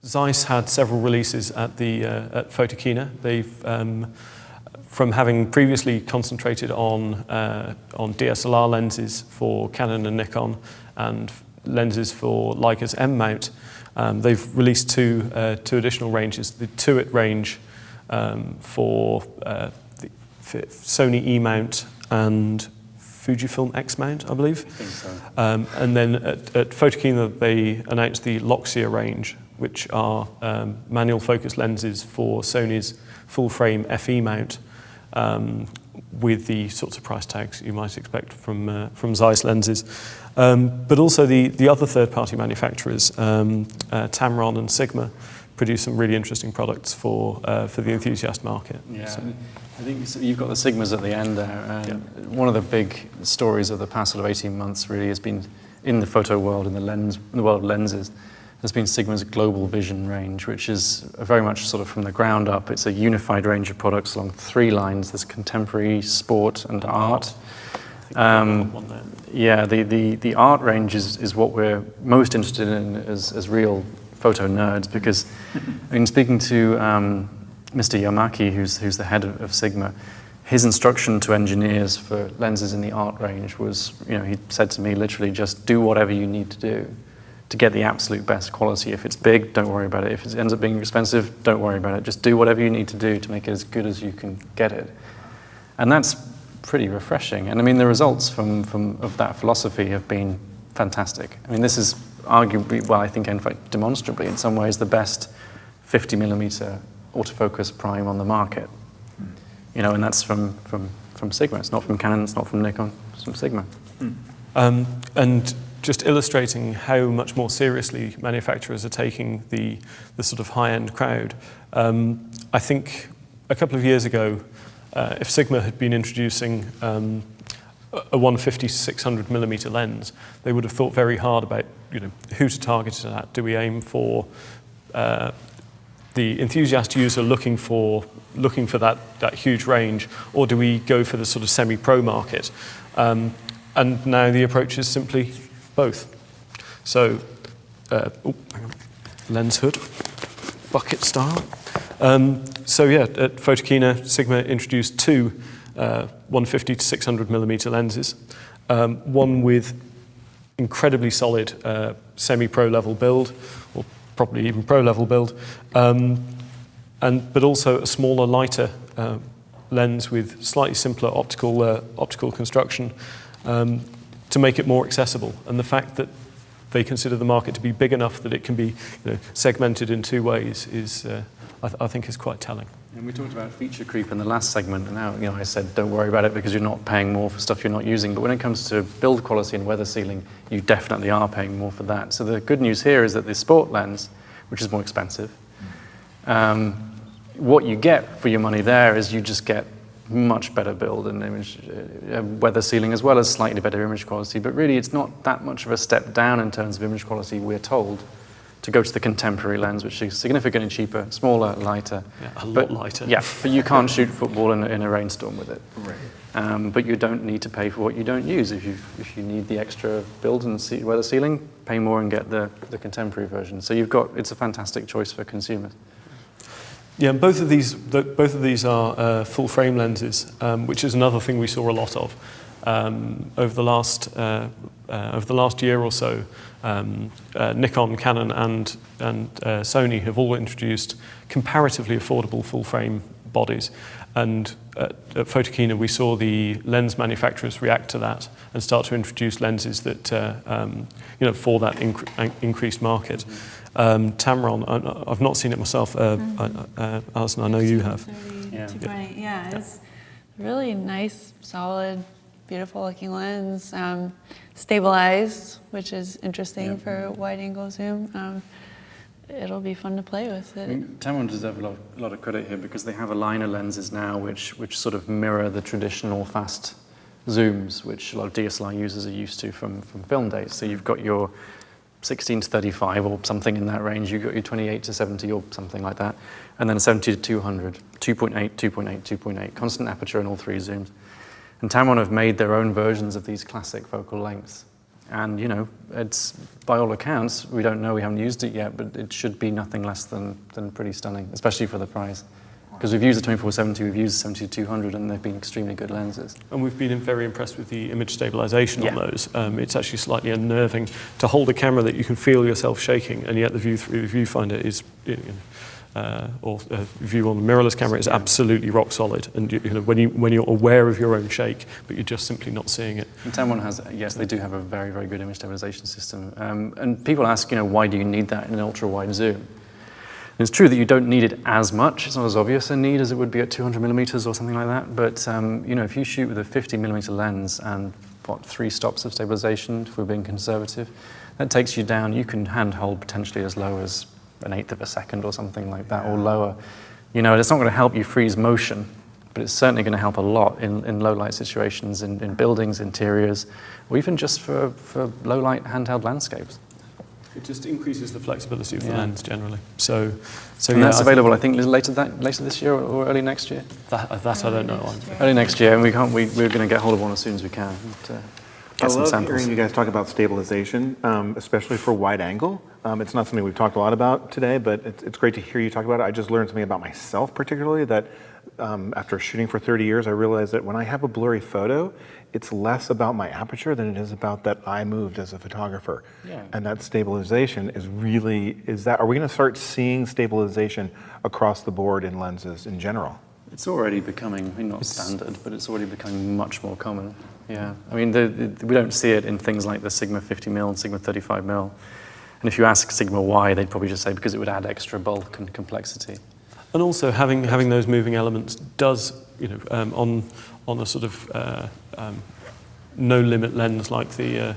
Zeiss had several releases at Photokina. They've, from having previously concentrated on DSLR lenses for Canon and Nikon and lenses for Leica's M mount, they've released two additional ranges: the 2-it range for the Sony E mount and Fujifilm X mount, I believe. I think so. And then at Photokina, they announced the Loxia range, which are manual focus lenses for Sony's full-frame FE mount, with the sorts of price tags you might expect from Zeiss lenses. But also the other third-party manufacturers, Tamron and Sigma, produce some really interesting products for the enthusiast market. Yeah, So, I think you've got the Sigmas at the end there. And one of the big stories of the past sort of 18 months really has been in the photo world, in the world of lenses. There's been Sigma's Global Vision range, which is very much sort of from the ground up. It's a unified range of products along 3 lines. There's contemporary, sport, and art. Yeah, the art range is what we're most interested in as real photo nerds, because I mean, speaking to Mr. Yamaki, who's the head of Sigma, his instruction to engineers for lenses in the art range was, he said to me literally, just do whatever you need to do to get the absolute best quality. If it's big, don't worry about it. If it ends up being expensive, don't worry about it. Just do whatever you need to do to make it as good as you can get it. And that's pretty refreshing. And I mean, the results of that philosophy have been fantastic. I mean, this is arguably, well, I think in fact demonstrably in some ways, the best 50mm autofocus prime on the market. And that's from Sigma. It's not from Canon, it's not from Nikon, it's from Sigma. and just illustrating how much more seriously manufacturers are taking the sort of high-end crowd. I think a couple of years ago, if Sigma had been introducing a 150 to 600mm lens, they would have thought very hard about who to target it at. Do we aim for the enthusiast user looking for that huge range, or do we go for the sort of semi-pro market? And now the approach is simply both. So, lens hood, bucket style. So yeah, at Photokina, Sigma introduced 2 150 to 600mm lenses, one with incredibly solid semi-pro level build, or probably even pro level build, but also a smaller, lighter lens with slightly simpler optical construction, to make it more accessible. And the fact that they consider the market to be big enough that it can be segmented in 2 ways is, I think, is quite telling. And we talked about feature creep in the last segment, and now I said don't worry about it because you're not paying more for stuff you're not using. But when it comes to build quality and weather sealing, you definitely are paying more for that. So the good news here is that the sport lens, which is more expensive, what you get for your money there is you just get much better build and image, weather sealing, as well as slightly better image quality. But really, it's not that much of a step down in terms of image quality, we're told, to go to the contemporary lens, which is significantly cheaper, smaller, lighter. Yeah, a lot lighter. Yeah, but you can't shoot football in a rainstorm with it. Right. But you don't need to pay for what you don't use. If you need the extra build and weather sealing, pay more and get the contemporary version. So it's a fantastic choice for consumers. Yeah, and both of these are full frame lenses, which is another thing we saw a lot of over the last year or so. Nikon, Canon, and Sony have all introduced comparatively affordable full frame bodies, and at Photokina we saw the lens manufacturers react to that and start to introduce lenses that for that increased market. Tamron, I've not seen it myself. Alison, I know you have. 220, yeah, it's really nice, solid, beautiful looking lens. Stabilized, which is interesting for wide angle zoom. It'll be fun to play with. Tamron deserve a lot of credit here because they have aligner lenses now which sort of mirror the traditional fast zooms, which a lot of DSLR users are used to from film days. So you've got your 16 to 35 or something in that range, you've got your 28 to 70 or something like that, and then 70 to 200, 2.8, 2.8, 2.8, constant aperture in all 3 zooms. And Tamron have made their own versions of these classic focal lengths. And it's, by all accounts, we don't know, we haven't used it yet, but it should be nothing less than pretty stunning, especially for the price. Because we've used the 24-70, we've used the 70-200, and they've been extremely good lenses. And we've been very impressed with the image stabilization on those. It's actually slightly unnerving to hold a camera that you can feel yourself shaking, and yet the view through the viewfinder is, or a view on the mirrorless camera is absolutely rock solid. And when you're aware of your own shake, but you're just simply not seeing it. And Tamron has, yes, they do have a very, very good image stabilization system. And people ask, why do you need that in an ultra-wide zoom? And it's true that you don't need it as much. It's not as obvious a need as it would be at 200 millimeters or something like that. But if you shoot with a 50 millimeter lens and 3 stops of stabilization, if we're being conservative, that takes you down. You can handhold potentially as low as 1/8 of a second or something like that, or lower. It's not going to help you freeze motion, but it's certainly going to help a lot in low light situations, in buildings, interiors, or even just for low light handheld landscapes. It just increases the flexibility of the lens generally. So and that's available, I think, later this year or early next year. That I don't know. Early next year, and we're going to get hold of one as soon as we can. I love hearing you guys talk about stabilization, especially for wide angle. It's not something we've talked a lot about today, but it's great to hear you talk about it. I just learned something about myself, particularly, that after shooting for 30 years, I realized that when I have a blurry photo, it's less about my aperture than it is about that I moved as a photographer. Yeah. And that stabilization are we going to start seeing stabilization across the board in lenses in general? It's already becoming, not standard, but it's already becoming much more common. Yeah, we don't see it in things like the Sigma 50mm and Sigma 35mm. And if you ask Sigma why, they'd probably just say because it would add extra bulk and complexity. And also having those moving elements does, on a sort of no limit lens like the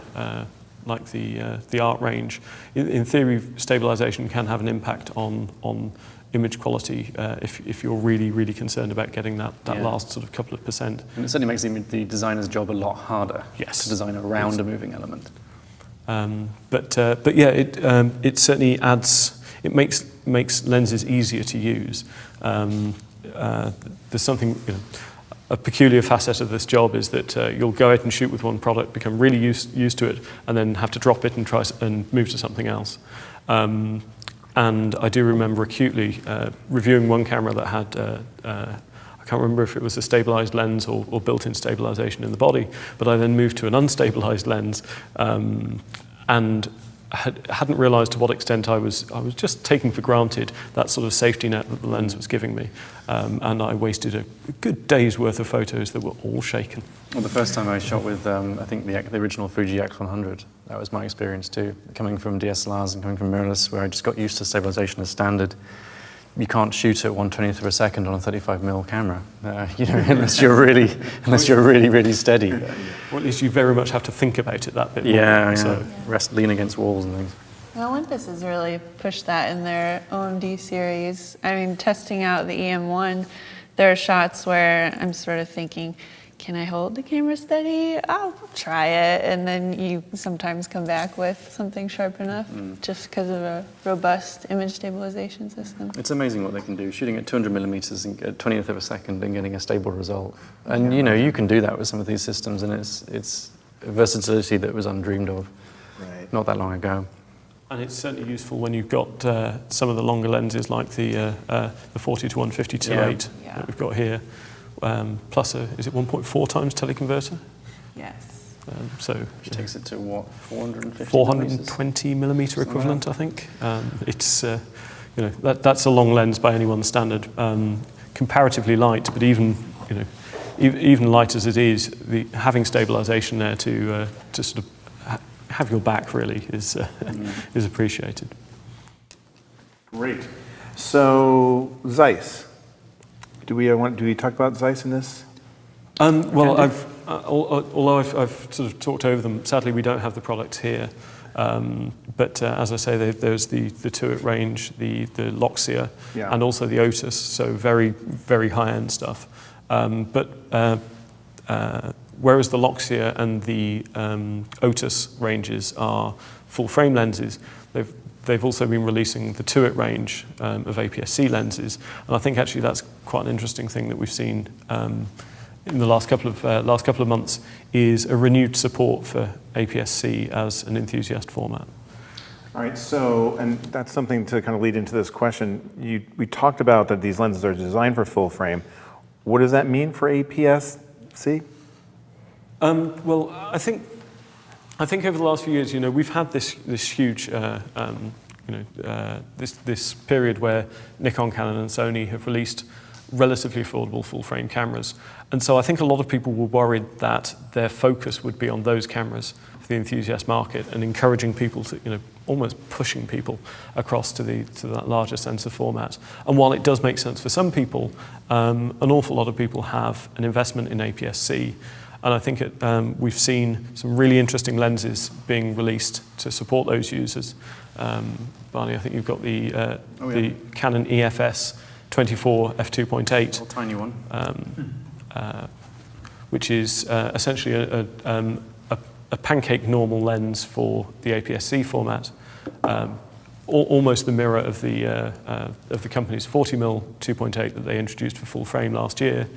art range, in theory, stabilization can have an impact on image quality if you're really, really concerned about getting that last sort of couple of percent. And it certainly makes the designer's job a lot harder to design around a moving element. But yeah, it certainly it makes lenses easier to use. There's something, a peculiar facet of this job is that you'll go out and shoot with one product, become really used to it, and then have to drop it and try and move to something else. And I do remember acutely reviewing one camera that had, I can't remember if it was a stabilized lens or built-in stabilization in the body, but I then moved to an unstabilized lens and hadn't realized to what extent I was just taking for granted that sort of safety net that the lens was giving me. And I wasted a good day's worth of photos that were all shaken. Well, the first time I shot with, I think, the original Fuji X100, that was my experience too. Coming from DSLRs and coming from mirrorless, where I just got used to stabilization as standard. You can't shoot at 1/20th of a second on a 35mm camera, unless you're really, really steady. Or at least you very much have to think about it that bit more. Yeah, so. Lean against walls and things. Well, Olympus has really pushed that in their OMD series. Testing out the EM1, there are shots where I'm sort of thinking, can I hold the camera steady? I'll try it. And then you sometimes come back with something sharp enough just because of a robust image stabilization system. It's amazing what they can do, shooting at 200 millimeters and at 20th of a second and getting a stable result. And you can do that with some of these systems, and it's a versatility that was undreamed of not that long ago. And it's certainly useful when you've got some of the longer lenses like the 40 to 150 2.8 that we've got here. Plus is it 1.4 times teleconverter? Yes. Which takes it to what, 420 millimeter equivalent, I think. It's that's a long lens by anyone's standard. Comparatively light, but even light as it is, having stabilization there to sort of have your back really is appreciated. Great. So Zeiss. Do we talk about Zeiss in this? Well, although I've sort of talked over them, sadly we don't have the products here. But as I say, there's the Tuit range, the Loxia, and also the Otis, so very, very high-end stuff. But whereas the Loxia and the Otis ranges are full-frame lenses, they've also been releasing the Tuit range of APS-C lenses, and I think actually that's quite an interesting thing that we've seen in the last couple of months is a renewed support for APS-C as an enthusiast format. All right, so, and that's something to kind of lead into this question. We talked about that these lenses are designed for full frame. What does that mean for APS-C? Well, I think over the last few years, we've had this huge, this period where Nikon, Canon, and Sony have released relatively affordable full-frame cameras, and so I think a lot of people were worried that their focus would be on those cameras for the enthusiast market and encouraging people to, almost pushing people across to that larger sensor format. And while it does make sense for some people, an awful lot of people have an investment in APS-C. And I think we've seen some really interesting lenses being released to support those users. Barney, I think you've got the Canon EFS 24 f2.8. Little tiny one. Which is essentially a pancake normal lens for the APS-C format. Almost the mirror of the company's 40mm 2.8 that they introduced for full frame last year.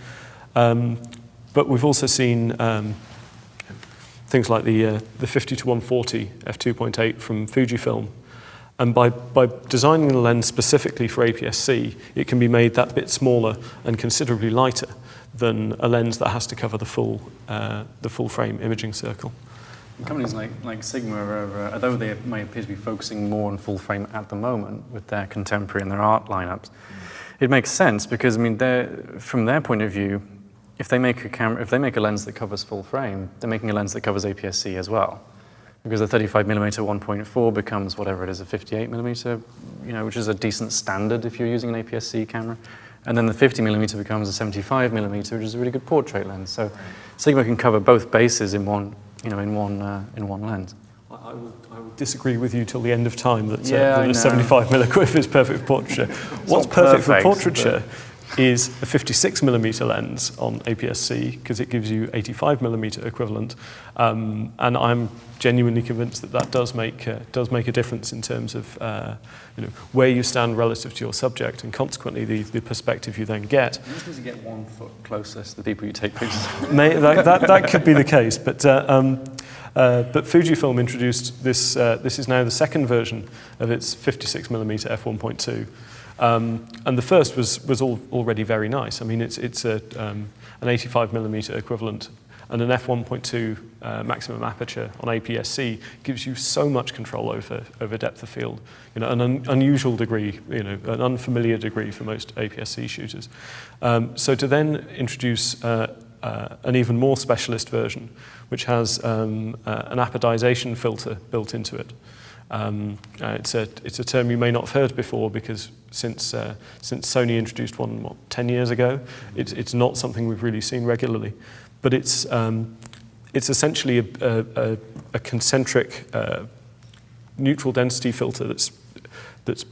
But we've also seen things like the 50-140 f2.8 from Fujifilm. And by designing the lens specifically for APS-C, it can be made that bit smaller and considerably lighter than a lens that has to cover the full frame imaging circle. Companies like Sigma, although they may appear to be focusing more on full frame at the moment with their contemporary and their art lineups, it makes sense because from their point of view, if they make a lens that covers full frame, they're making a lens that covers APS-C as well, because the 35mm 1.4 becomes whatever it is, a 58mm, which is a decent standard if you're using an APS-C camera, and then the 50mm becomes a 75mm, which is a really good portrait lens. So Sigma can cover both bases in one lens. I will disagree with you till the end of time that the 75mm equiv is perfect for portraiture. What's perfect for portraiture is a 56mm lens on APS-C because it gives you 85mm equivalent, and I'm genuinely convinced that does make a difference in terms of where you stand relative to your subject, and consequently the perspective you then get. You just need to get 1 foot closer to the people you take pictures of. That could be the case, but Fujifilm introduced this. This is now the second version of its 56mm f1.2. And the first was already very nice. I mean, it's an 85mm equivalent, and an f1.2 maximum aperture on APS-C gives you so much control over depth of field, an unusual degree, an unfamiliar degree for most APS-C shooters. So to then introduce an even more specialist version, which has an apodization filter built into it. It's a term you may not have heard before because since Sony introduced one 10 years ago, it's not something we've really seen regularly. But it's essentially a concentric neutral density filter that's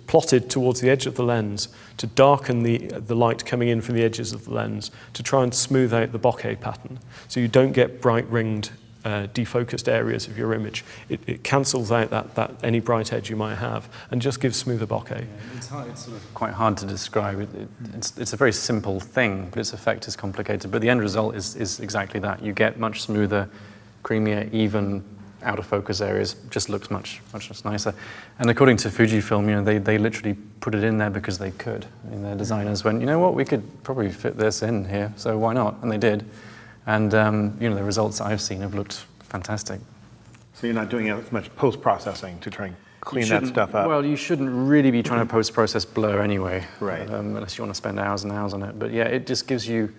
plotted towards the edge of the lens to darken the light coming in from the edges of the lens to try and smooth out the bokeh pattern, so you don't get bright ringed defocused areas of your image. It cancels out that any bright edge you might have and just gives smoother bokeh. Yeah, it's sort of quite hard to describe. It's a very simple thing, but its effect is complicated. But the end result is exactly that. You get much smoother, creamier, even out of focus areas. Just looks much nicer. And according to Fujifilm, they literally put it in there because they could. I mean, their designers went, you know what, we could probably fit this in here, so why not? And they did. And the results I've seen have looked fantastic. So you're not doing as much post-processing to try and clean that stuff up? Well, you shouldn't really be trying to post-process blur anyway, right? Unless you want to spend hours and hours on it. But yeah, it just gives you,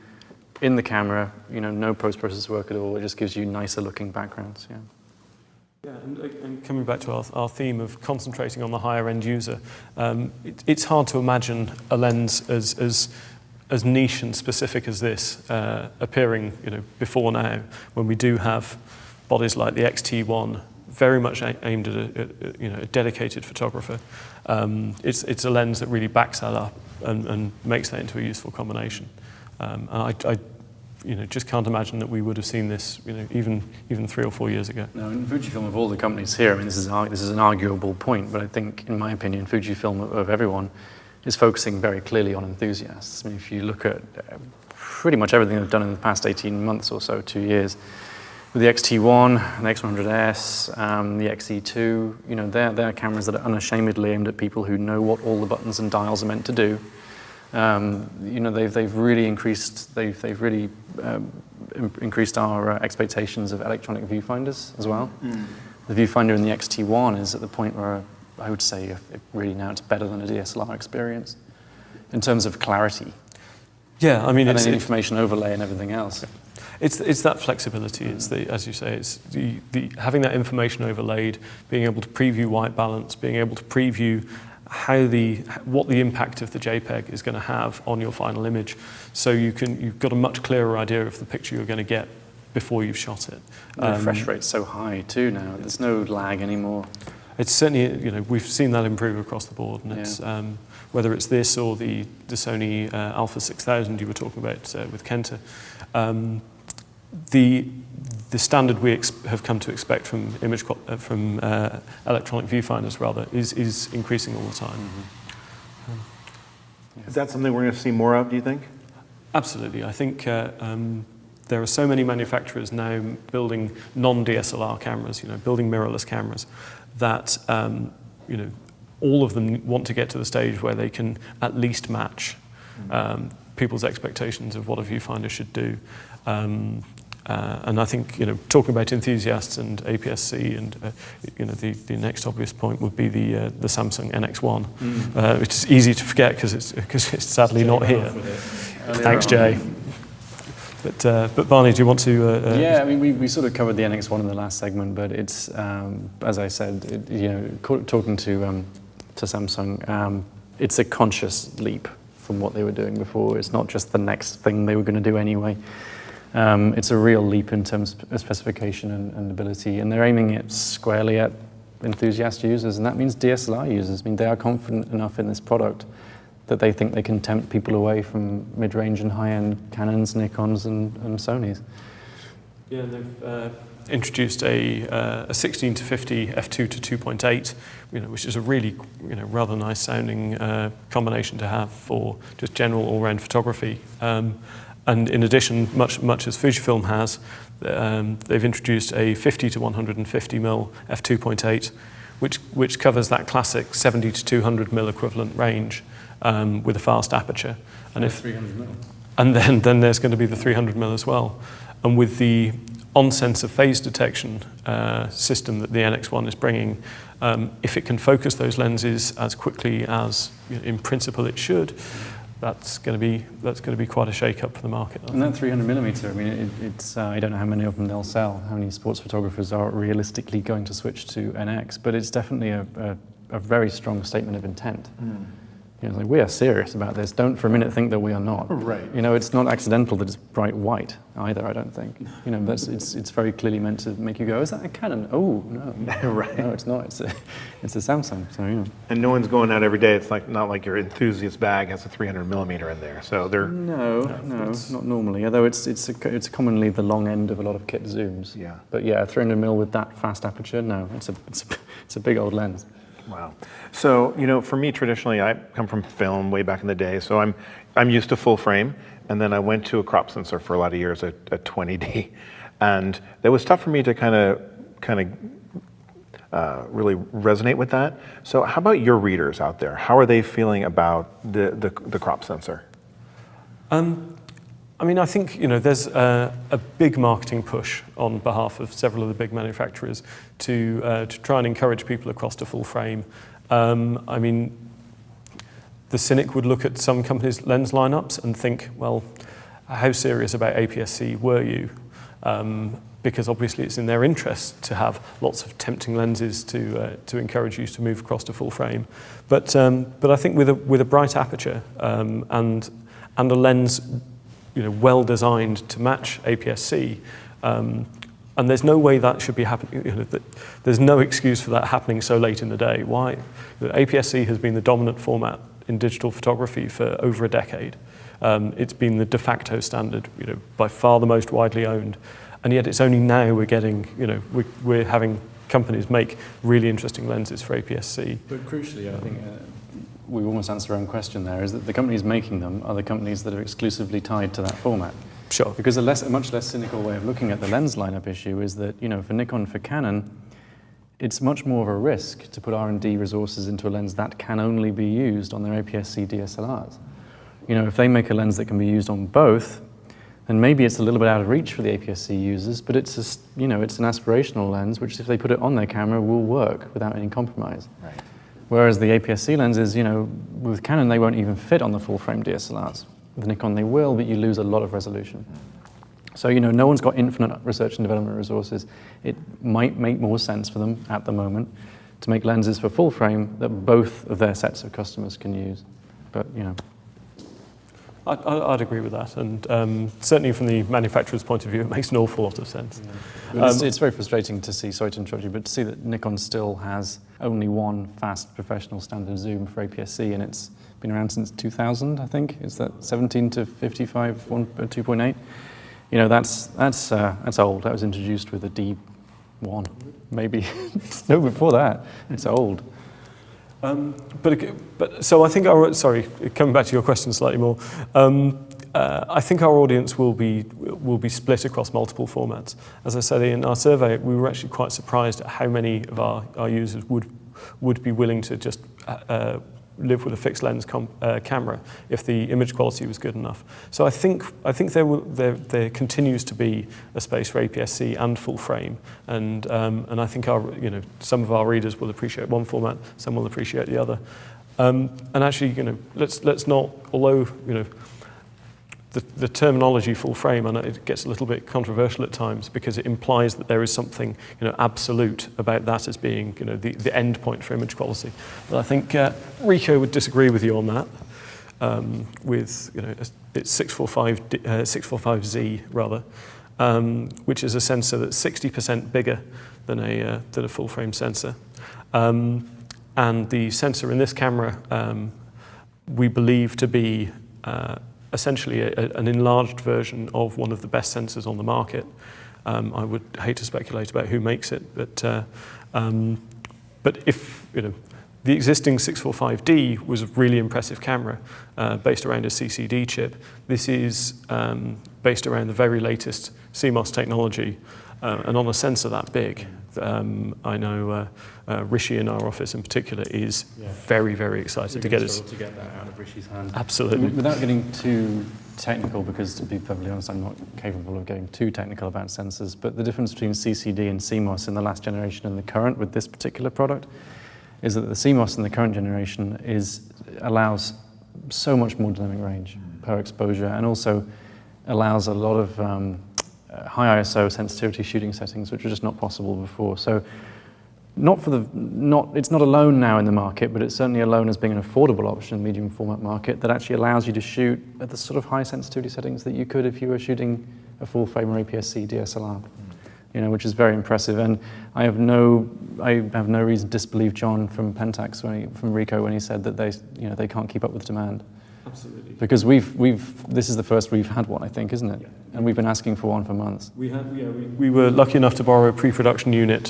in the camera, no post-process work at all. It just gives you nicer looking backgrounds. Yeah. Yeah, and coming back to our theme of concentrating on the higher end user, it's hard to imagine a lens as niche and specific as this appearing, before now, when we do have bodies like the XT1, very much aimed at a dedicated photographer. It's a lens that really backs that up and makes that into a useful combination. I just can't imagine that we would have seen this, even 3 or 4 years ago. No, in Fujifilm, of all the companies here, I mean, this is an arguable point, but I think, in my opinion, Fujifilm of everyone is focusing very clearly on enthusiasts. I mean, if you look at pretty much everything they've done in the past 18 months or so, 2 years. With the X-T1, the X100S, the XE2, you know, they're cameras that are unashamedly aimed at people who know what all the buttons and dials are meant to do. You know, they've really increased our expectations of electronic viewfinders as well. The viewfinder in the X-T1 is at the point where I would say really now it's better than a DSLR experience in terms of clarity. Yeah, I mean, and it's then information overlay and everything else. It's that flexibility. It's as you say, it's the having that information overlaid, being able to preview white balance, being able to preview what the impact of the JPEG is going to have on your final image, so you've got a much clearer idea of the picture you're going to get before you've shot it. The refresh rate's so high too now. There's no lag anymore. It's certainly, you know, we've seen that improve across the board, and it's whether it's this or the Sony Alpha 6000 you were talking about with Kenta. The standard we have come to expect from electronic viewfinders rather is increasing all the time. Is that something we're going to see more of, do you think? Absolutely. I think there are so many manufacturers now building non-DSLR cameras, you know, building mirrorless cameras, that you know, all of them want to get to the stage where they can at least match people's expectations of what a viewfinder should do. And I think, you know, talking about enthusiasts and APS-C, and you know, the next obvious point would be the Samsung NX1, which is easy to forget because it's sadly not here. Thanks, Jay. But Barney, do you want to? Yeah, I mean, we sort of covered the NX1 in the last segment, but it's as I said, you know, talking to Samsung, it's a conscious leap from what they were doing before. It's not just the next thing they were going to do anyway. It's a real leap in terms of specification and ability, and they're aiming it squarely at enthusiast users, and that means DSLR users. I mean, they are confident enough in this product that they think they can tempt people away from mid-range and high-end Canons, Nikons, and Sonys. Yeah, they've introduced a 16 to 50 f2 to 2.8, you know, which is a really, you know, rather nice sounding combination to have for just general all-round photography. And in addition, much as Fujifilm has, they've introduced a 50 to 150 mm f2.8, which covers that classic 70 to 200 mm equivalent range with a fast aperture. And if 300 mm. And then there's going to be the 300 mm as well. And with the on-sensor phase detection system that the NX1 is bringing, if it can focus those lenses as quickly as, you know, in principle it should, that's going to be quite a shake-up for the market. And that 300 mm, I mean, it's I don't know how many of them they'll sell, how many sports photographers are realistically going to switch to NX, but it's definitely a very strong statement of intent. You know, like, we are serious about this. Don't for a minute think that we are not. Right. You know, it's not accidental that it's bright white either, I don't think. You know, it's very clearly meant to make you go, is that a Canon? Oh, no. Right. No, it's not. It's a Samsung, so, you know. And no one's going out every day. It's like not like your enthusiast bag has a 300 mm in there. So they're... No, not normally. Although it's commonly the long end of a lot of kit zooms. Yeah. But yeah, 300 mm with that fast aperture, no, it's a big old lens. Wow. So, you know, for me, traditionally, I come from film way back in the day, so I'm used to full frame, and then I went to a crop sensor for a lot of years at 20D, and it was tough for me to kind of really resonate with that. So how about your readers out there? How are they feeling about the crop sensor? I mean, I think, you know, there's a big marketing push on behalf of several of the big manufacturers to try and encourage people across to full frame. I mean, the cynic would look at some companies' lens lineups and think, well, how serious about APS-C were you? Because obviously it's in their interest to have lots of tempting lenses to encourage you to move across to full frame. But I think with a bright aperture and a lens, you know, well designed to match APS-C, and there's no way that should be happening. You know, there's no excuse for that happening so late in the day. Why? APS-C has been the dominant format in digital photography for over a decade. It's been the de facto standard, you know, by far the most widely owned, and yet it's only now we're getting, you know, we're having companies make really interesting lenses for APS-C. But crucially, I think we almost answer our own question there, is that the companies making them are the companies that are exclusively tied to that format. Sure. Because a much less cynical way of looking at the lens lineup issue is that, for Nikon, for Canon, it's much more of a risk to put R&D resources into a lens that can only be used on their APS-C DSLRs. If they make a lens that can be used on both, then maybe it's a little bit out of reach for the APS-C users, but it's it's an aspirational lens, which if they put it on their camera will work without any compromise. Right. Whereas the APS-C lenses, with Canon, they won't even fit on the full-frame DSLRs. With Nikon, they will, but you lose a lot of resolution. So, no one's got infinite research and development resources. It might make more sense for them at the moment to make lenses for full frame that both of their sets of customers can use. But, I'd agree with that, and certainly from the manufacturer's point of view, it makes an awful lot of sense. Yeah. It's very frustrating to see, sorry to interrupt you, but to see that Nikon still has only one fast professional standard zoom for APS-C, and it's been around since 2000, I think. Is that 17 to 55, 2.8? That's old. That was introduced with a D1, maybe. No, before that. It's old. So I think coming back to your question slightly more, I think our audience will be split across multiple formats. As I said in our survey, we were actually quite surprised at how many of our users would be willing to just live with a fixed lens camera if the image quality was good enough. So I think there continues to be a space for APS-C and full frame, and I think some of our readers will appreciate one format, some will appreciate the other, and actually let's not, although the terminology full frame, and it gets a little bit controversial at times because it implies that there is something absolute about that as being the end point for image quality. But I think Ricoh would disagree with you on that. With it's 645Z rather, which is a sensor that's 60% bigger than a full frame sensor, and the sensor in this camera we believe to be essentially an enlarged version of one of the best sensors on the market. I would hate to speculate about who makes it, but if the existing 645D was a really impressive camera based around a CCD chip, this is based around the very latest CMOS technology and on a sensor that big. I know Rishi in our office in particular is very, very excited to get to get that out of Rishi's hand. Absolutely. Without getting too technical, because to be perfectly honest, I'm not capable of getting too technical about sensors, but the difference between CCD and CMOS in the last generation and the current with this particular product is that the CMOS in the current generation allows so much more dynamic range per exposure, and also allows a lot of high ISO sensitivity shooting settings, which were just not possible before. So it's not alone now in the market, but it's certainly alone as being an affordable option in the medium format market that actually allows you to shoot at the sort of high sensitivity settings that you could if you were shooting a full frame or APS-C DSLR, which is very impressive. And I have no reason to disbelieve John from Pentax from Ricoh when he said that they can't keep up with demand. Absolutely. Because this is the first we've had one, I think, isn't it? Yeah. And we've been asking for one for months. We were lucky enough to borrow a pre-production unit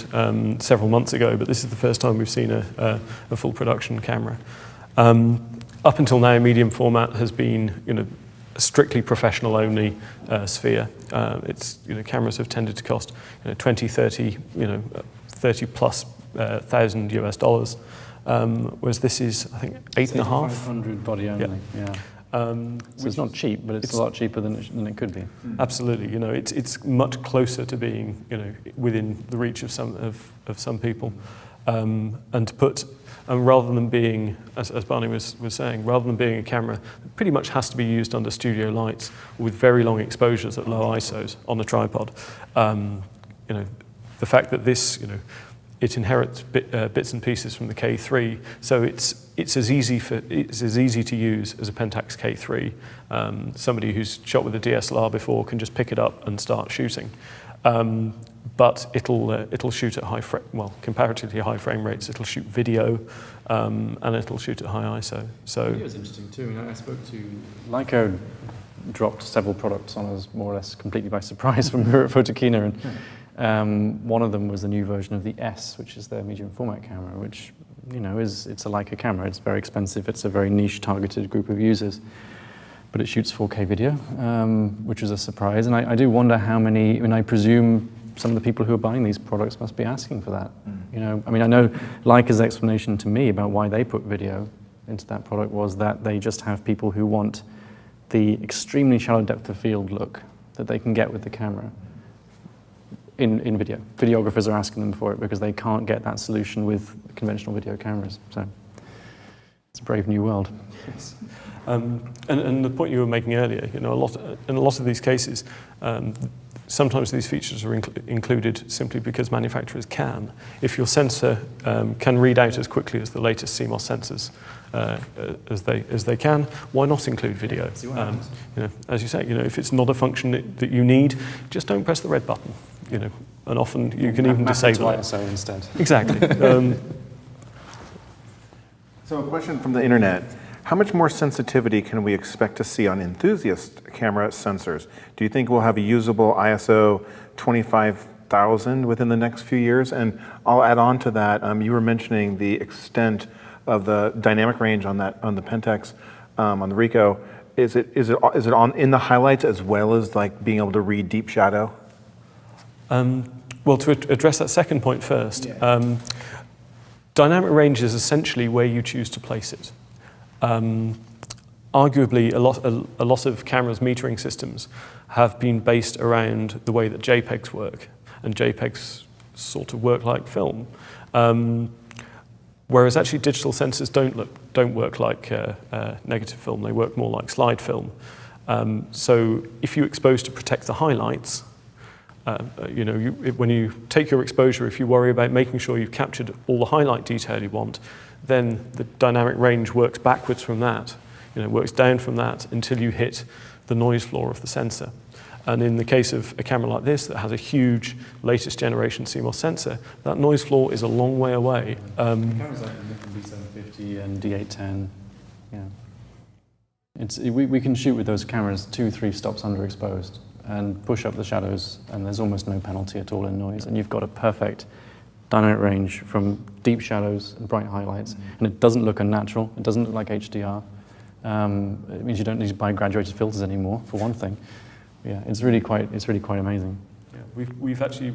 several months ago, but this is the first time we've seen a full production camera. Up until now, medium format has been a strictly professional only sphere. Cameras have tended to cost 20, 30, 30 plus thousand US dollars. Whereas this is, I think, 8.5. 500 body only, yeah. So it's not cheap, but it's a lot cheaper than it could be. Absolutely, it's much closer to being, within the reach of some people, and rather than being, as Barney was saying, rather than being a camera that pretty much has to be used under studio lights with very long exposures at low ISOs on a tripod, the fact that this, it inherits bits and pieces from the K3, so it's as easy to use as a Pentax K3. Somebody who's shot with a DSLR before can just pick it up and start shooting, but it'll shoot at comparatively high frame rates. It'll shoot video, and it'll shoot at high ISO. So it was interesting too. I spoke to Leica. Dropped several products on us more or less completely by surprise when we were at Photokina, and one of them was the new version of the S, which is their medium format camera, which it's a Leica camera. It's very expensive. It's a very niche targeted group of users. But it shoots 4K video, which was a surprise. And I do wonder how many, I presume some of the people who are buying these products must be asking for that. I know Leica's explanation to me about why they put video into that product was that they just have people who want the extremely shallow depth of field look that they can get with the camera in video. Videographers are asking them for it because they can't get that solution with conventional video cameras. So it's a brave new world. Yes. And the point you were making earlier, in a lot of these cases, sometimes these features are included simply because manufacturers can. If your sensor can read out as quickly as the latest CMOS sensors as they can, why not include video? As you say, if it's not a function that you need, just don't press the red button. And often you can even disable it. ISO instead. Exactly. So a question from the internet. How much more sensitivity can we expect to see on Enthusiast camera sensors? Do you think we'll have a usable ISO 25,000 within the next few years? And I'll add on to that, you were mentioning the extent of the dynamic range on the Pentax, on the Ricoh. Is it in the highlights as well as like being able to read deep shadow? Well, to address that second point first, dynamic range is essentially where you choose to place it. Arguably, a lot of cameras' metering systems have been based around the way that JPEGs work, and JPEGs sort of work like film, whereas actually digital sensors don't work like negative film. They work more like slide film. So if you expose to protect the highlights, when you take your exposure, if you worry about making sure you've captured all the highlight detail you want, then the dynamic range works backwards from that, works down from that until you hit the noise floor of the sensor. And in the case of a camera like this that has a huge latest generation CMOS sensor, that noise floor is a long way away. Cameras like the B750 and D810, we can shoot with those cameras 2-3 stops underexposed and push up the shadows, and there's almost no penalty at all in noise, and you've got a perfect dynamic range from deep shadows and bright highlights, and it doesn't look unnatural. It doesn't look like HDR. It means you don't need to buy graduated filters anymore, for one thing. Yeah, it's really quite amazing. Yeah, we've actually,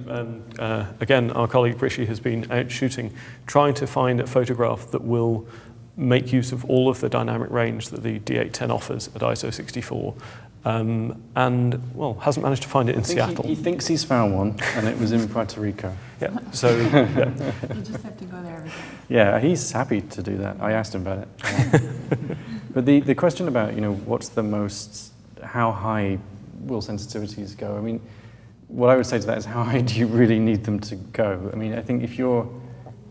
again, our colleague Rishi has been out shooting, trying to find a photograph that will make use of all of the dynamic range that the D810 offers at ISO 64. And, well, hasn't managed to find it in Seattle. He thinks he's found one, and it was in Puerto Rico. Yeah, so, yeah. You just have to go there every time. Yeah, he's happy to do that. I asked him about it. But the question about, what's the most, how high will sensitivities go? I mean, what I would say to that is how high do you really need them to go? I mean, I think if you're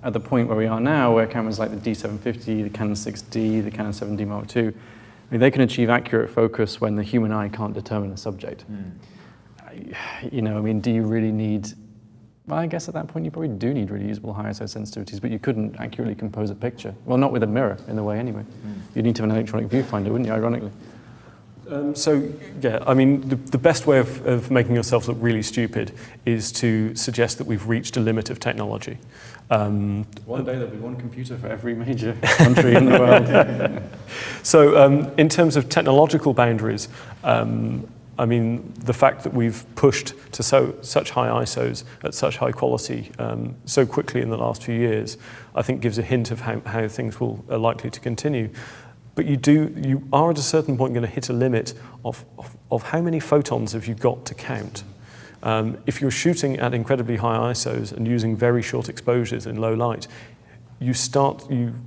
at the point where we are now, where cameras like the D750, the Canon 6D, the Canon 7D Mark II, I mean, they can achieve accurate focus when the human eye can't determine a subject. Do you really need... Well, I guess at that point you probably do need really usable high ISO sensitivities, but you couldn't accurately compose a picture. Well, not with a mirror, in the way anyway. You'd need to have an electronic viewfinder, wouldn't you, ironically? The best way of making yourself look really stupid is to suggest that we've reached a limit of technology. One day there'll be one computer for every major country in the world. So in terms of technological boundaries, the fact that we've pushed to such high ISOs at such high quality so quickly in the last few years, I think gives a hint of how things are likely to continue. But you are at a certain point going to hit a limit of how many photons have you got to count. If you're shooting at incredibly high ISOs and using very short exposures in low light, you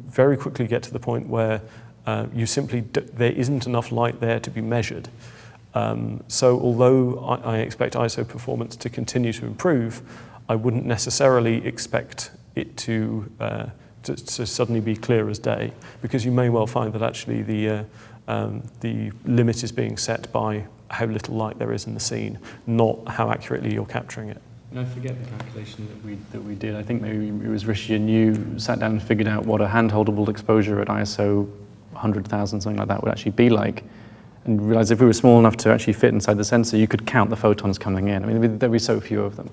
very quickly get to the point where there isn't enough light there to be measured. So although I expect ISO performance to continue to improve, I wouldn't necessarily expect it to suddenly be clear as day, because you may well find that actually the limit is being set by how little light there is in the scene, not how accurately you're capturing it. I forget the calculation that we did. I think maybe it was Rishi and you sat down and figured out what a hand-holdable exposure at ISO 100,000, something like that, would actually be like, and realized if we were small enough to actually fit inside the sensor, you could count the photons coming in. I mean, there'd be so few of them.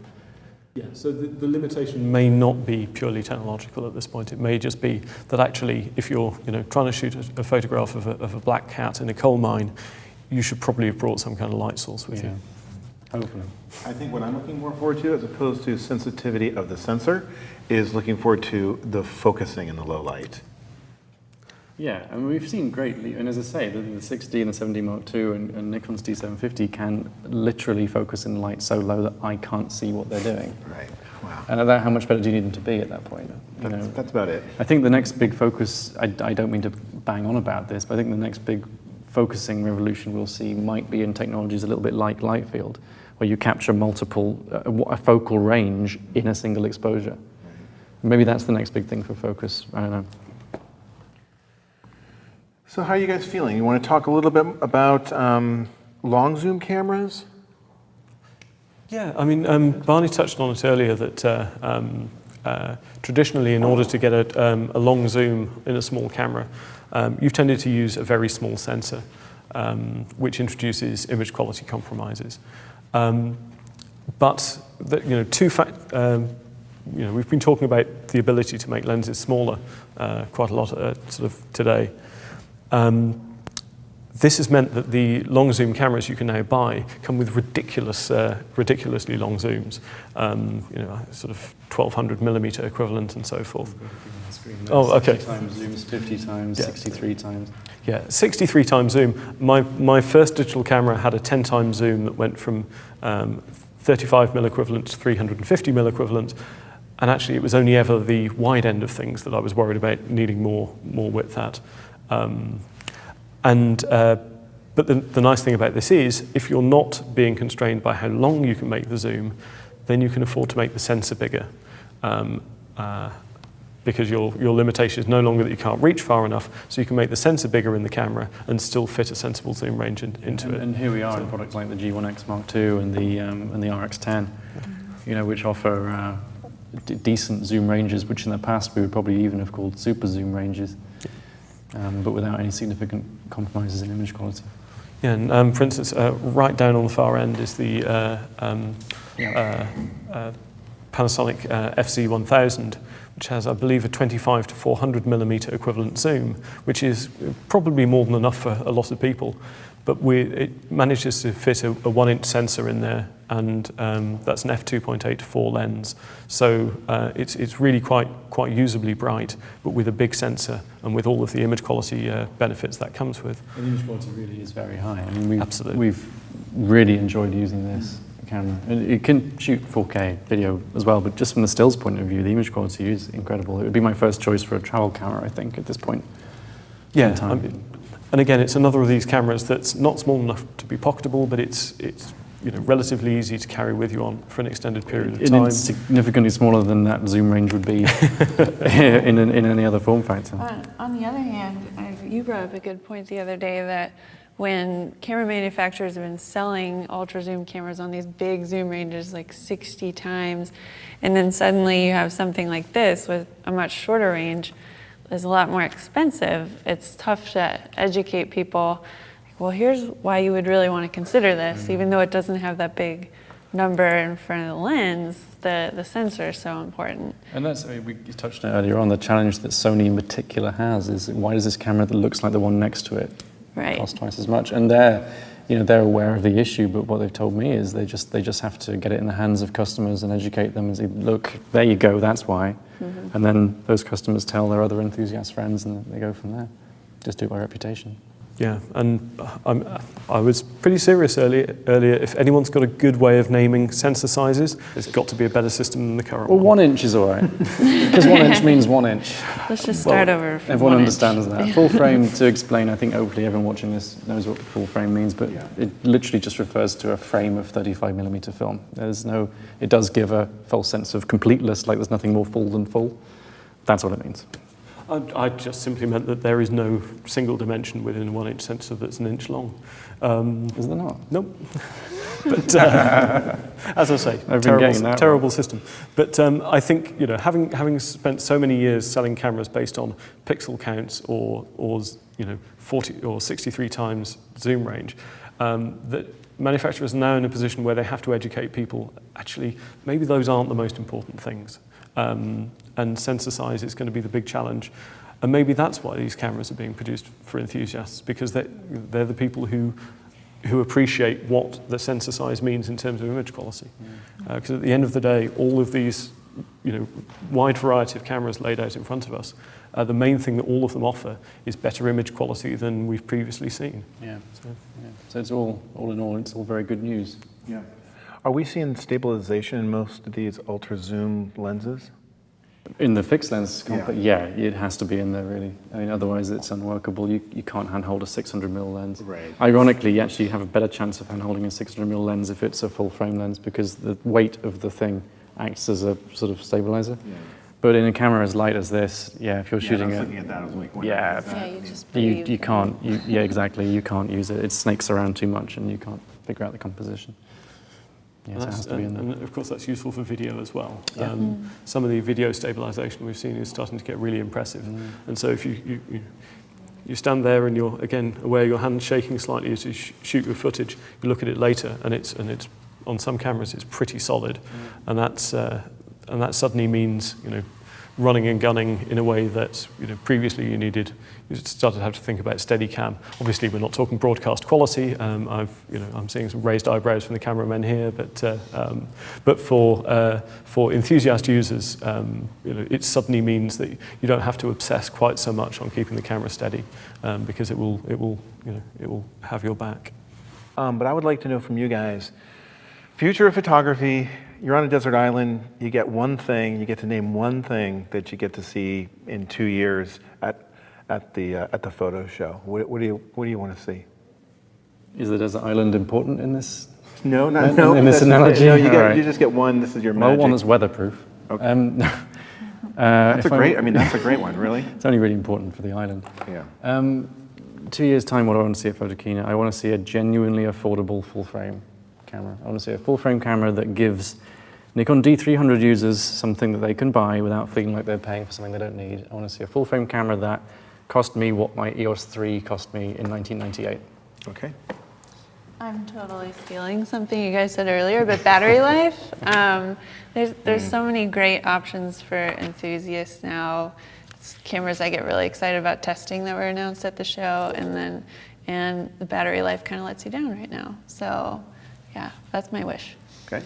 Yeah, so the limitation may not be purely technological at this point. It may just be that actually, if you're trying to shoot a photograph of a black cat in a coal mine, you should probably have brought some kind of light source with you. Hopefully. I think what I'm looking more forward to, as opposed to sensitivity of the sensor, is looking forward to the focusing in the low light. Yeah, I mean, we've seen greatly, and as I say, the 6D and the 7D Mark II and Nikon's D750 can literally focus in light so low that I can't see what they're doing. Right. Wow. And at that, how much better do you need them to be at that point? That's about it. I think the next big focus, I don't mean to bang on about this, but I think the next big focusing revolution we'll see might be in technologies a little bit like light field, where you capture multiple, a focal range in a single exposure. Maybe that's the next big thing for focus, I don't know. So how are you guys feeling? You want to talk a little bit about long zoom cameras? Yeah, I mean, Barney touched on it earlier that traditionally, in order to get a long zoom in a small camera, you've tended to use a very small sensor, which introduces image quality compromises. But we've been talking about the ability to make lenses smaller quite a lot sort of today. This has meant that the long zoom cameras you can now buy come with ridiculously long zooms, sort of 1200 millimeter equivalent and so forth. Oh, okay. 60 times zooms, 50 times, 63 times. Yeah, 63 times zoom. My first digital camera had a 10 times zoom that went from 35 mil equivalent to 350 mil equivalent. And actually, it was only ever the wide end of things that I was worried about needing more width at. But the nice thing about this is, if you're not being constrained by how long you can make the zoom, then you can afford to make the sensor bigger, because your limitation is no longer that you can't reach far enough, so you can make the sensor bigger in the camera and still fit a sensible zoom range into it. And here we are in products like the G1X Mark II and the RX10, which offer decent zoom ranges, which in the past we would probably even have called super zoom ranges. But without any significant compromises in image quality. Yeah, and for instance, right down on the far end is the Panasonic FC1000, which has, I believe, a 25 to 400 millimeter equivalent zoom, which is probably more than enough for a lot of people. But it manages to fit a 1-inch sensor in there, and that's an f2.84 lens. So it's really quite usably bright, but with a big sensor and with all of the image quality benefits that comes with. And the image quality really is very high. I mean, Absolutely. We've really enjoyed using this camera. And it can shoot 4K video as well, but just from the stills point of view, the image quality is incredible. It would be my first choice for a travel camera, I think, at this point. Yeah. And again, it's another of these cameras that's not small enough to be pocketable, but it's relatively easy to carry with you on for an extended period of time. It's significantly smaller than that zoom range would be in any other form factor. On the other hand, you brought up a good point the other day that when camera manufacturers have been selling ultra zoom cameras on these big zoom ranges, like 60 times, and then suddenly you have something like this with a much shorter range, is a lot more expensive. It's tough to educate people. Well, here's why you would really want to consider this, even though it doesn't have that big number in front of the lens. The sensor is so important. And that's, we touched on it earlier on, the challenge that Sony in particular has is, why does this camera that looks like the one next to it cost twice as much? And they're aware of the issue, but what they've told me is they just have to get it in the hands of customers and educate them and say, look, there you go, that's why. Mm-hmm. And then those customers tell their other enthusiast friends, and they go from there. Just do it by reputation. Yeah, and I was pretty serious earlier. If anyone's got a good way of naming sensor sizes, there's got to be a better system than the current one. 1 inch is all right, because 1 inch means 1 inch. Let's just start over from Everyone 1 understands inch. that. Full frame, to explain, I think hopefully everyone watching this knows what full frame means, but it literally just refers to a frame of 35 millimeter film. It does give a false sense of completeness, like there's nothing more full than full. That's what it means. I just simply meant that there is no single dimension within a 1 inch sensor that's an inch long. Is there not? Nope. But as I say, terrible system. But I think having spent so many years selling cameras based on pixel counts or 40 or 63 times zoom range, that manufacturers are now in a position where they have to educate people. Actually, maybe those aren't the most important things. And sensor size is going to be the big challenge. And maybe that's why these cameras are being produced for enthusiasts, because they're the people who appreciate what the sensor size means in terms of image quality. Because at the end of the day, all of these wide variety of cameras laid out in front of us, the main thing that all of them offer is better image quality than we've previously seen. So it's all in all, it's all very good news. Yeah. Are we seeing stabilization in most of these ultra zoom lenses? In the fixed lens, it has to be in there really. I mean, otherwise it's unworkable. You can't handhold a 600mm lens. Right. Ironically, you actually have a better chance of handholding a 600mm lens if it's a full frame lens, because the weight of the thing acts as a sort of stabilizer. Yeah. But in a camera as light as this, if you're shooting it, looking at that, I was like, you just breathe. you can't. Exactly. You can't use it. It snakes around too much, and you can't figure out the composition. Yeah, so it has to be in there. And of course that's useful for video as well. Yeah. Some of the video stabilization we've seen is starting to get really impressive. And so if you stand there and you're, again, aware your hand's shaking slightly as you shoot your footage, you look at it later and it's on some cameras it's pretty solid. And that suddenly means, running and gunning in a way that previously you started to have to think about Steadicam. Obviously, we're not talking broadcast quality. I'm seeing some raised eyebrows from the cameramen here, but for enthusiast users, it suddenly means that you don't have to obsess quite so much on keeping the camera steady, because it will have your back. But I would like to know from you guys, future of photography. You're on a desert island, you get you get to name one thing that you get to see in 2 years at the photo show. What do you want to see? Is the desert island important in this? No. In this analogy? No, you just get one, this is your magic. Well, one that's weatherproof. Okay. That's a great one, really. It's only really important for the island. Yeah. 2 years' time, what do I want to see at Photokina? I want to see a genuinely affordable full-frame camera. I want to see a full-frame camera that gives Nikon D300 users something that they can buy without feeling like they're paying for something they don't need. I want to see a full-frame camera that cost me what my EOS 3 cost me in 1998. Okay. I'm totally stealing something you guys said earlier, but battery life. There's so many great options for enthusiasts now. It's cameras I get really excited about testing that were announced at the show, and the battery life kind of lets you down right now. So, yeah, that's my wish. Okay.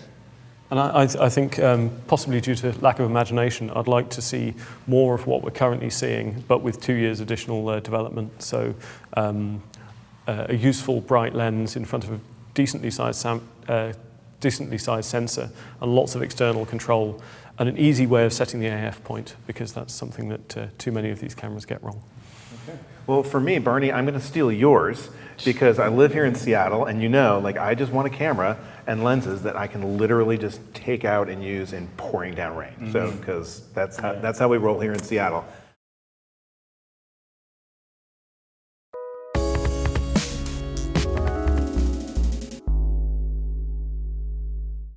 And I think possibly due to lack of imagination, I'd like to see more of what we're currently seeing, but with 2 years additional development. So a useful bright lens in front of a decently sized sensor and lots of external control, and an easy way of setting the AF point, because that's something that too many of these cameras get wrong. Okay. Well, for me, Bernie, I'm going to steal yours, because I live here in Seattle, and I just want a camera and lenses that I can literally just take out and use in pouring down rain. So, because that's how we roll here in Seattle.